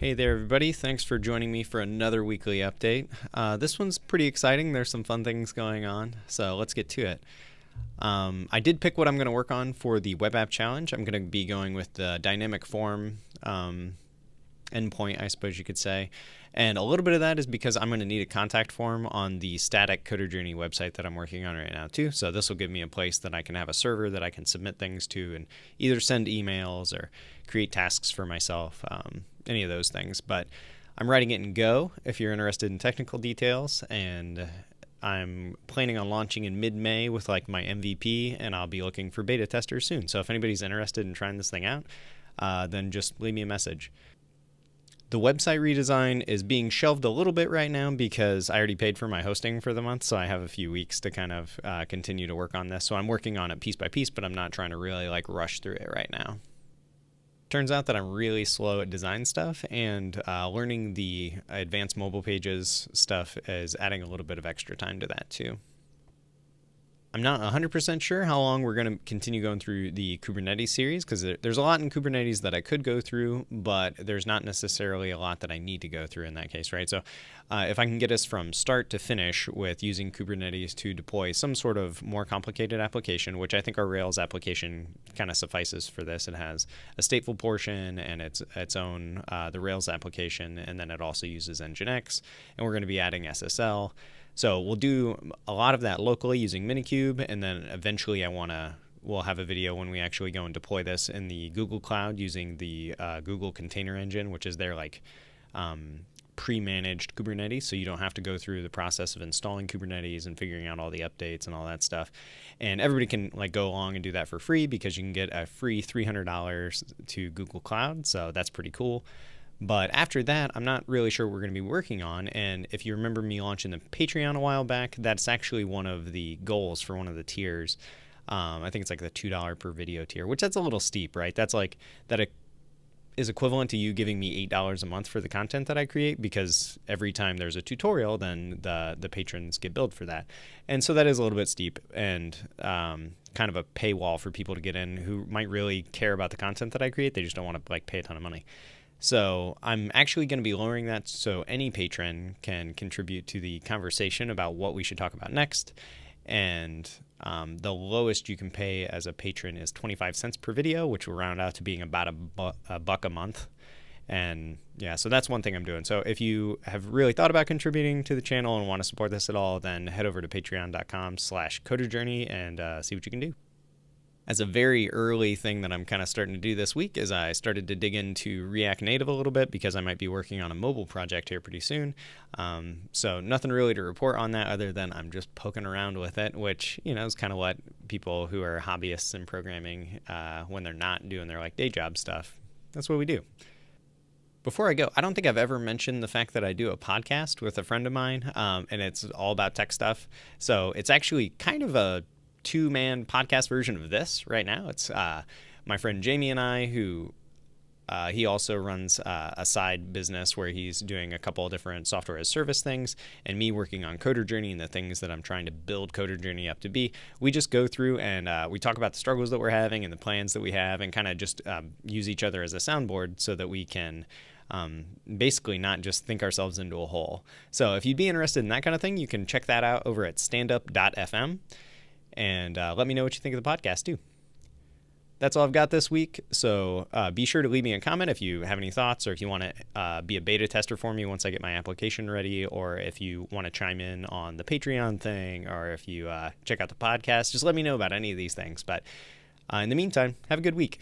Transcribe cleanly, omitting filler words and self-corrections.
Hey there, everybody. Thanks for joining me for another weekly update. This one's pretty exciting. There's some fun things going on, so let's get to it. I did pick what I'm going to work on for the web app challenge. I'm going to be going with the dynamic form endpoint, I suppose you could say. And a little bit of that is because I'm going to need a contact form on the static CoderJourney website that I'm working on right now too. So this will give me a place that I can have a server that I can submit things to and either send emails or create tasks for myself, any of those things. But I'm writing it in Go if you're interested in technical details, and I'm planning on launching in mid-May with like my MVP, and I'll be looking for beta testers soon. So if anybody's interested in trying this thing out, then just leave me a message. The website redesign is being shelved a little bit right now because I already paid for my hosting for the month, so I have a few weeks to kind of continue to work on this. So I'm working on it piece by piece, but I'm not trying to really like rush through it right now. Turns out that I'm really slow at design stuff, and learning the advanced mobile pages stuff is adding a little bit of extra time to that too. I'm not 100% sure how long we're going to continue going through the Kubernetes series, because there's a lot in Kubernetes that I could go through, but there's not necessarily a lot that I need to go through in that case, right? So if I can get us from start to finish with using Kubernetes to deploy some sort of more complicated application, which I think our Rails application kind of suffices for this. It has a stateful portion and its own, the Rails application, and then it also uses Nginx, and we're going to be adding SSL. So we'll do a lot of that locally using Minikube, and then eventually we'll have a video when we actually go and deploy this in the Google Cloud using the Google Container Engine, which is their like pre-managed Kubernetes, so you don't have to go through the process of installing Kubernetes and figuring out all the updates and all that stuff. And everybody can like go along and do that for free because you can get a free $300 to Google Cloud, so that's pretty cool. But after that, I'm not really sure what we're going to be working on. And if you remember me launching the Patreon a while back, that's actually one of the goals for one of the tiers. I think it's like the $2 per video tier, which that's a little steep, right? That's like that is equivalent to you giving me $8 a month for the content that I create, because every time there's a tutorial, then the patrons get billed for that. And so that is a little bit steep and kind of a paywall for people to get in who might really care about the content that I create. They just don't want to like pay a ton of money. So I'm actually going to be lowering that so any patron can contribute to the conversation about what we should talk about next. And the lowest you can pay as a patron is 25 cents per video, which will round out to being about a buck a month. And yeah, so that's one thing I'm doing. So if you have really thought about contributing to the channel and want to support this at all, then head over to patreon.com/CoderJourney and see what you can do. As a very early thing that I'm kind of starting to do this week is I started to dig into React Native a little bit because I might be working on a mobile project here pretty soon. So nothing really to report on that other than I'm just poking around with it, which, you know, is kind of what people who are hobbyists in programming, when they're not doing their like day job stuff, that's what we do. Before I go, I don't think I've ever mentioned the fact that I do a podcast with a friend of mine, and it's all about tech stuff. So it's actually kind of a two-man podcast version of this right now. It's my friend Jamie and I, who he also runs a side business where he's doing a couple of different software as service things, and me working on CoderJourney and the things that I'm trying to build CoderJourney up to be. We just go through and we talk about the struggles that we're having and the plans that we have, and kind of just use each other as a soundboard so that we can basically not just think ourselves into a hole. So if you'd be interested in that kind of thing, you can check that out over at standup.fm. And let me know what you think of the podcast, too. That's all I've got this week, so be sure to leave me a comment if you have any thoughts, or if you want to be a beta tester for me once I get my application ready, or if you want to chime in on the Patreon thing, or if you check out the podcast. Just let me know about any of these things. But in the meantime, have a good week.